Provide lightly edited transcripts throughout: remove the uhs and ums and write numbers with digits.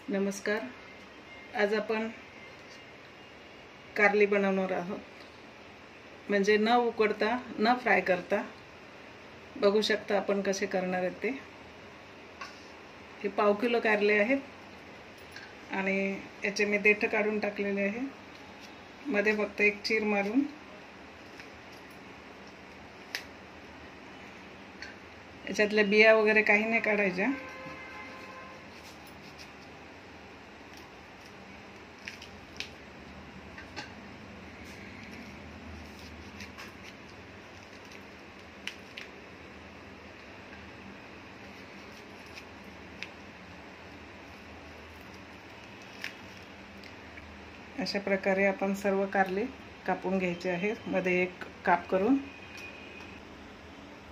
नमस्कार. आज आपण कारली बनवणार आहोत. म्हणजे न उकडता न फ्राय करता. बघू शकता आपण कसे करणार आहेत ते. हे 1/2 किलो कारले आहेत आणि याचे मी देठ काढून टाकलेले आहे. मध्ये फक्त एक चीर मारून याच्यातल्या बिया वगैरे काही नाही काढायच्या. अशा प्रकारे आपण सर्व कारले कापून घ्यायचे आहेत, मध्ये एक काप करून.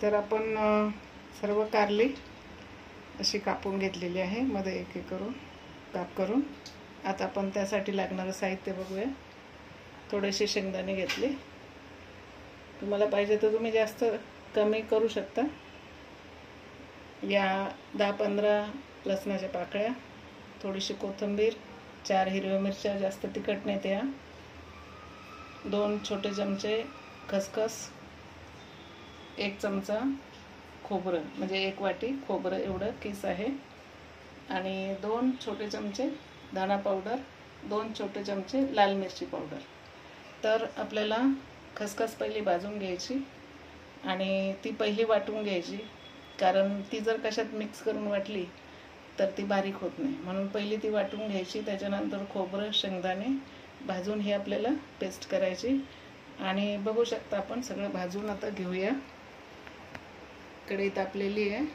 तर आपण सर्व कारली अशी कापून घेतलेली आहे, मध्ये एक एक करून काप करून. आता आपण त्यासाठी लागणारं साहित्य बघूया. थोडेसे शेंगदाणे घेतले. तुम्हाला पाहिजे तर तुम्ही जास्त कमी करू शकता. या 10-15 लसणाच्या पाकळ्या, थोडीशी कोथिंबीर, 4 हिरव्या मिरच्या, जास्त तिखट नाही त्या, 2 छोटे चमचे खसखस, 1 चमचा खोबरं, म्हणजे 1 वाटी खोबरं एवढं किस आहे, आणि 2 छोटे चमचे धना पावडर, 2 छोटे चमचे लाल मिरची पावडर. तर आपल्याला खसखस पहिली भाजून घ्यायची आणि ती पहिली वाटून घ्यायची, कारण ती जर कशात मिक्स करून वाटली तर ती बारीक होत नाही. म्हणून पहिली ती वाटून घ्यायची. त्याच्यानंतर खोबरं, शेंगदाणे भाजून हे आपल्याला पेस्ट करायची. आणि बघू शकता आपण सगळं भाजून आता घेऊया. कढई तापलेली आहे.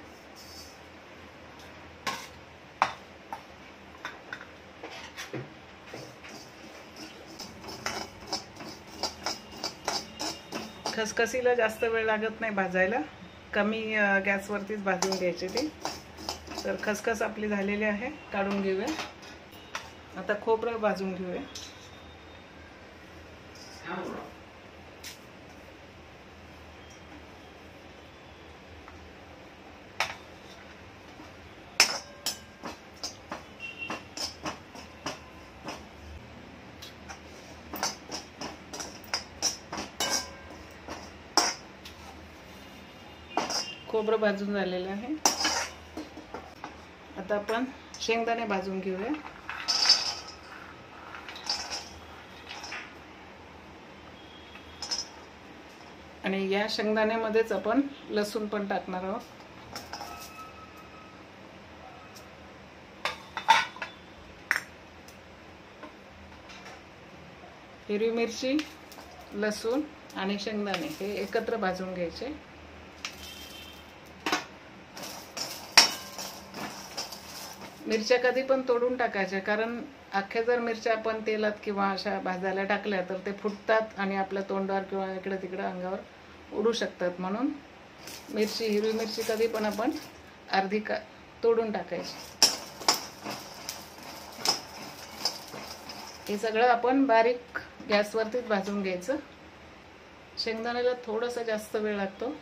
खसखसीला जास्त वेळ लागत नाही भाजायला, कमी गॅसवरतीच भाजून घ्यायची ती. तर खसखस आपली झालेली आहे, काढून घेऊया. आता खोबरं भाजून घेऊया. खोबरं भाजून झालेलं आहे. आता आपण शेंगदाणे भाजून घेऊया. आणि या शेंगदाण्यामध्येच आपण लसूण पण टाकणार आहोत. हिरवी मिरची, लसूण आणि शेंगदाणे हे एकत्र भाजून घ्यायचे. मिरच्या कधी पण तोडून टाकायच्या, कारण अख्ख्या जर मिरच्या आपण तेलात किंवा अशा भाजायला टाकल्या तर ते फुटतात आणि आपल्या तोंडावर किंवा इकडे तिकडे अंगावर उडू शकतात. म्हणून मिरची, हिरवी मिरची कधी पण आपण अर्धी तोडून टाकायची. हे सगळं आपण बारीक गॅसवरतीच भाजून घ्यायचं. शेंगदाण्याला थोडासा जास्त वेळ लागतो.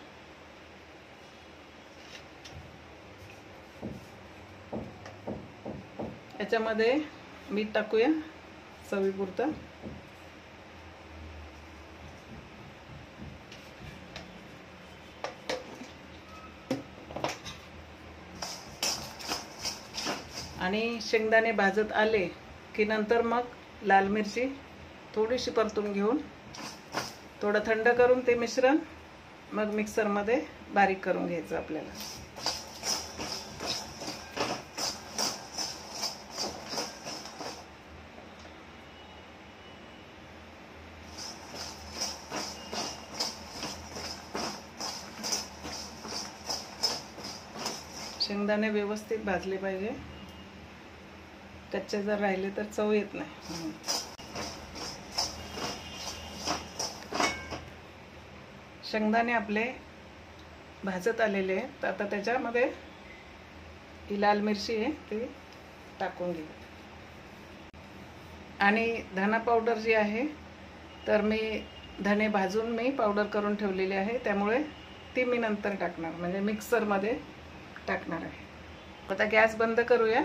याच्यामध्ये मीठ टाकूया चवीपुरतं. आणि शेंगदाणे भाजत आले की नंतर मग लाल मिरची थोडीशी परतून घेऊन थोडं थंड करून ते मिश्रण मग मिक्सरमध्ये बारीक करून घ्यायचं आपल्याला. शेंगदाणे व्यवस्थित भाजले पाहिजे. कच्चे जर राहिले तर चव येत नाही. शेंगदाणे आपले भाजत आलेले आहेत. तर आता त्याच्यामध्ये ही लाल मिरची आहे ती टाकून घेऊ. आणि धना पावडर जी आहे, तर मी धने भाजून मी पावडर करून ठेवलेली आहे, त्यामुळे ती मी नंतर टाकणार, म्हणजे मिक्सरमध्ये टाकणार आहे. आता गॅस बंद करूया.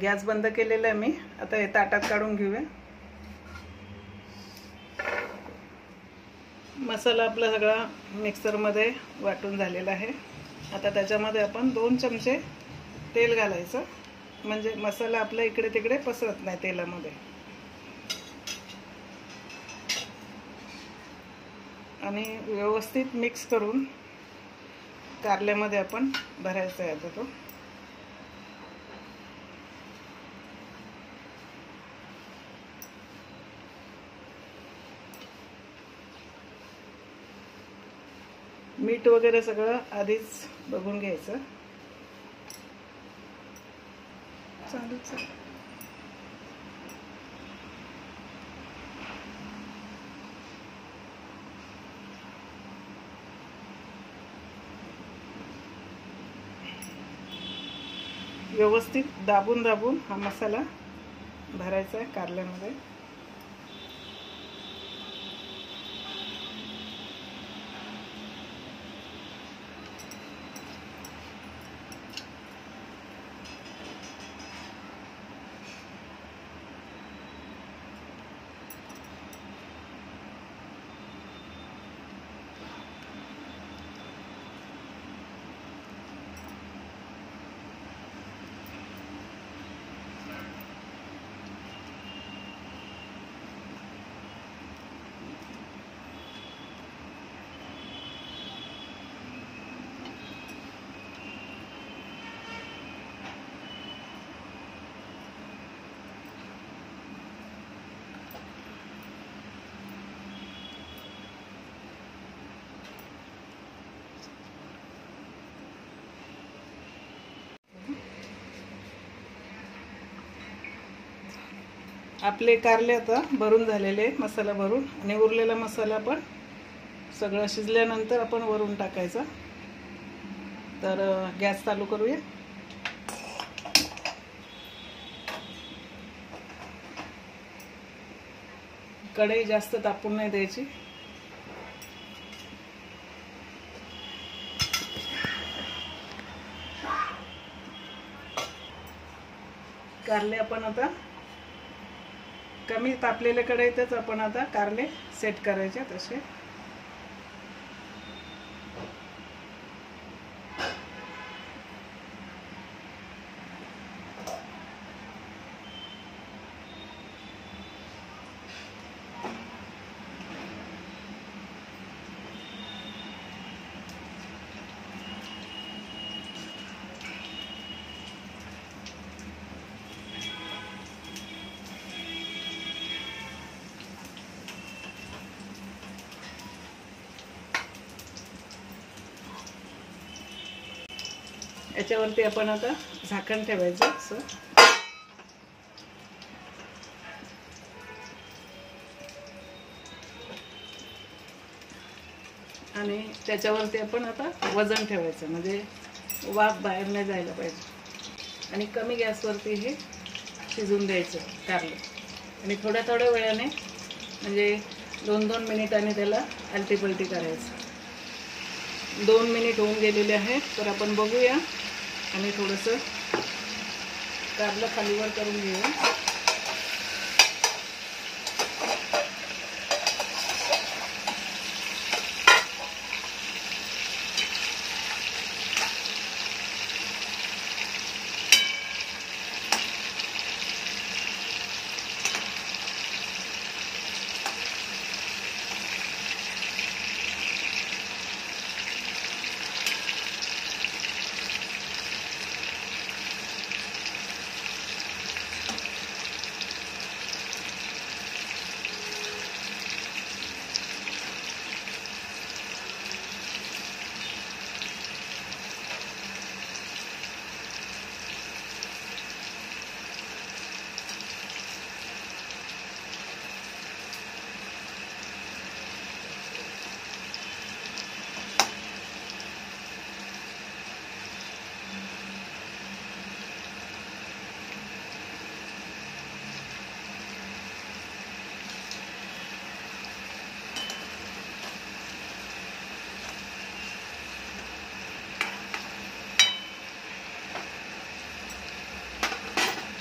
गॅस बंद केलेला आहे मी. आता हे ताटात काढून घेऊया. मसाला आपला सगळा मिक्सरमध्ये वाटून झालेला आहे. आता त्याच्यामध्ये आपण 2 चमचे तेल घालायचं, म्हणजे मसाला आपल्या इकडे तिकडे पसरत नाही तेलामध्ये. आणि व्यवस्थित मिक्स करून कारल्यामध्ये आपण भरायचा आहे आता तो. मीठ वगैरे सगळं आधीच बघून घ्यायचं. चालूच आहे. व्यवस्थित दाबून दाबून हा मसाला भरायचा आहे कारल्यामध्ये. आपले कारले आता भरून झालेले, मसाला भरून. आणि उरलेला मसाला पण सगळं शिजल्यानंतर आपण वरून टाकायचा. तर गॅस चालू करूया. कढई जास्त तापून नाही द्यायची. कारले आपण आता कमी तापलेल्या कढईतच आपण आता कारले सेट करायचे तसे. याच्यावरती आपण आता झाकण ठेवायचं असं. आणि त्याच्यावरती आपण आता वजन ठेवायचं, म्हणजे वाफ बाहेर नाही जायला पाहिजे. आणि कमी गॅसवरती हे शिजून द्यायचं कारलं. आणि थोड्या थोड्या वेळाने, म्हणजे 2-2 मिनिटांनी त्याला आलटी पलटी करायचं. 2 मिनिट होऊन गेलेले आहेत. तर आपण बघूया आणि थोडंसं कारलं खालीवर करून घेऊया.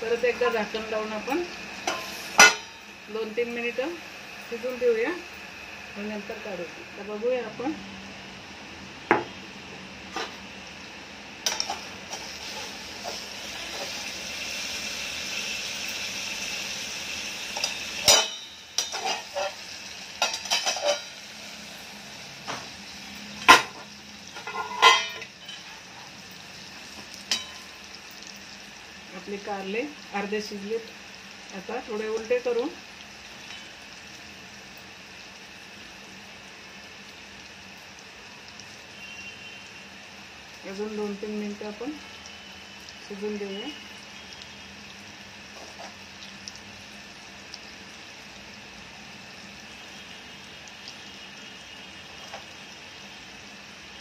परत एकदा झाकण लावून आपण 2-3 मिनिटं शिजून देऊया आणि नंतर काढू. तर बघूया आपण. आपले कारले अर्धे शिजलेत. आता थोडे उलटे करून अजून 2-3 मिनिटं आपण शिजून देऊया.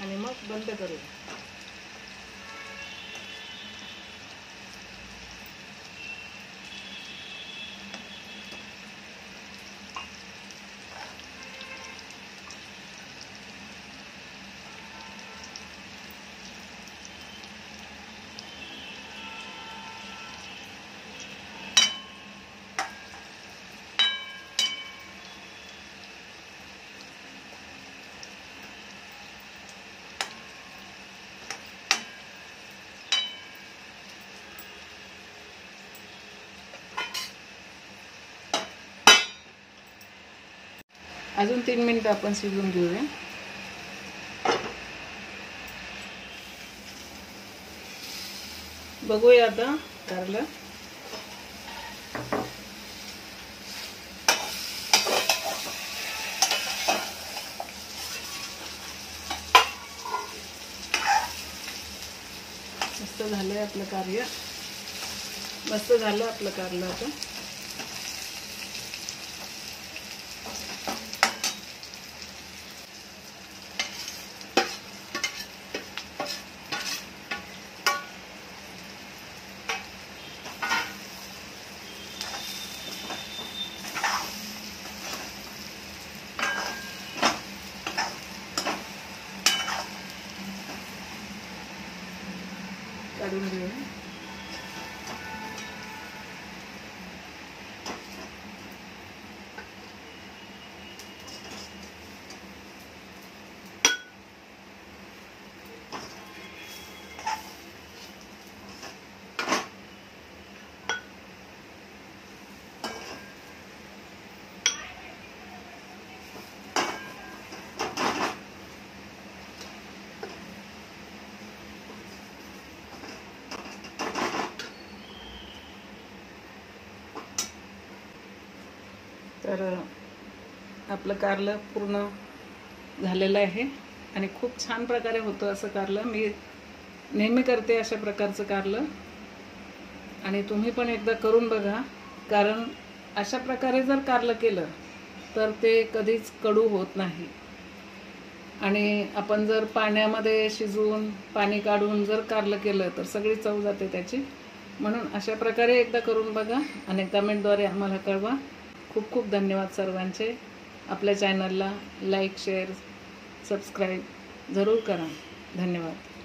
आणि मग बंद करूया. अजून 3 मिनिटं आपण शिजवून घेऊया. बघूया आता कारलं. मस्त झालंय आपलं कार्य. मस्त झालं आपलं कारलं. आता काढून घेऊया. तर आपलं कारलं पूर्ण झालेलं आहे आणि खूप छान प्रकारे होतं असं कारलं. मी नेहमी करते अशा प्रकारचं कारलं आणि तुम्ही पण एकदा करून बघा. कारण अशा प्रकारे जर कारलं केलं तर ते कधीच कडू होत नाही. आणि आपण जर पाण्यामध्ये शिजवून पाणी काढून जर कारलं केलं तर सगळी चव जाते त्याची. म्हणून अशा प्रकारे एकदा करून बघा आणि कमेंटद्वारे आम्हाला कळवा. खूप खूप धन्यवाद सर्वांचे. आपल्या चॅनलला लाईक शेअर सबस्क्राईब जरूर करा. धन्यवाद.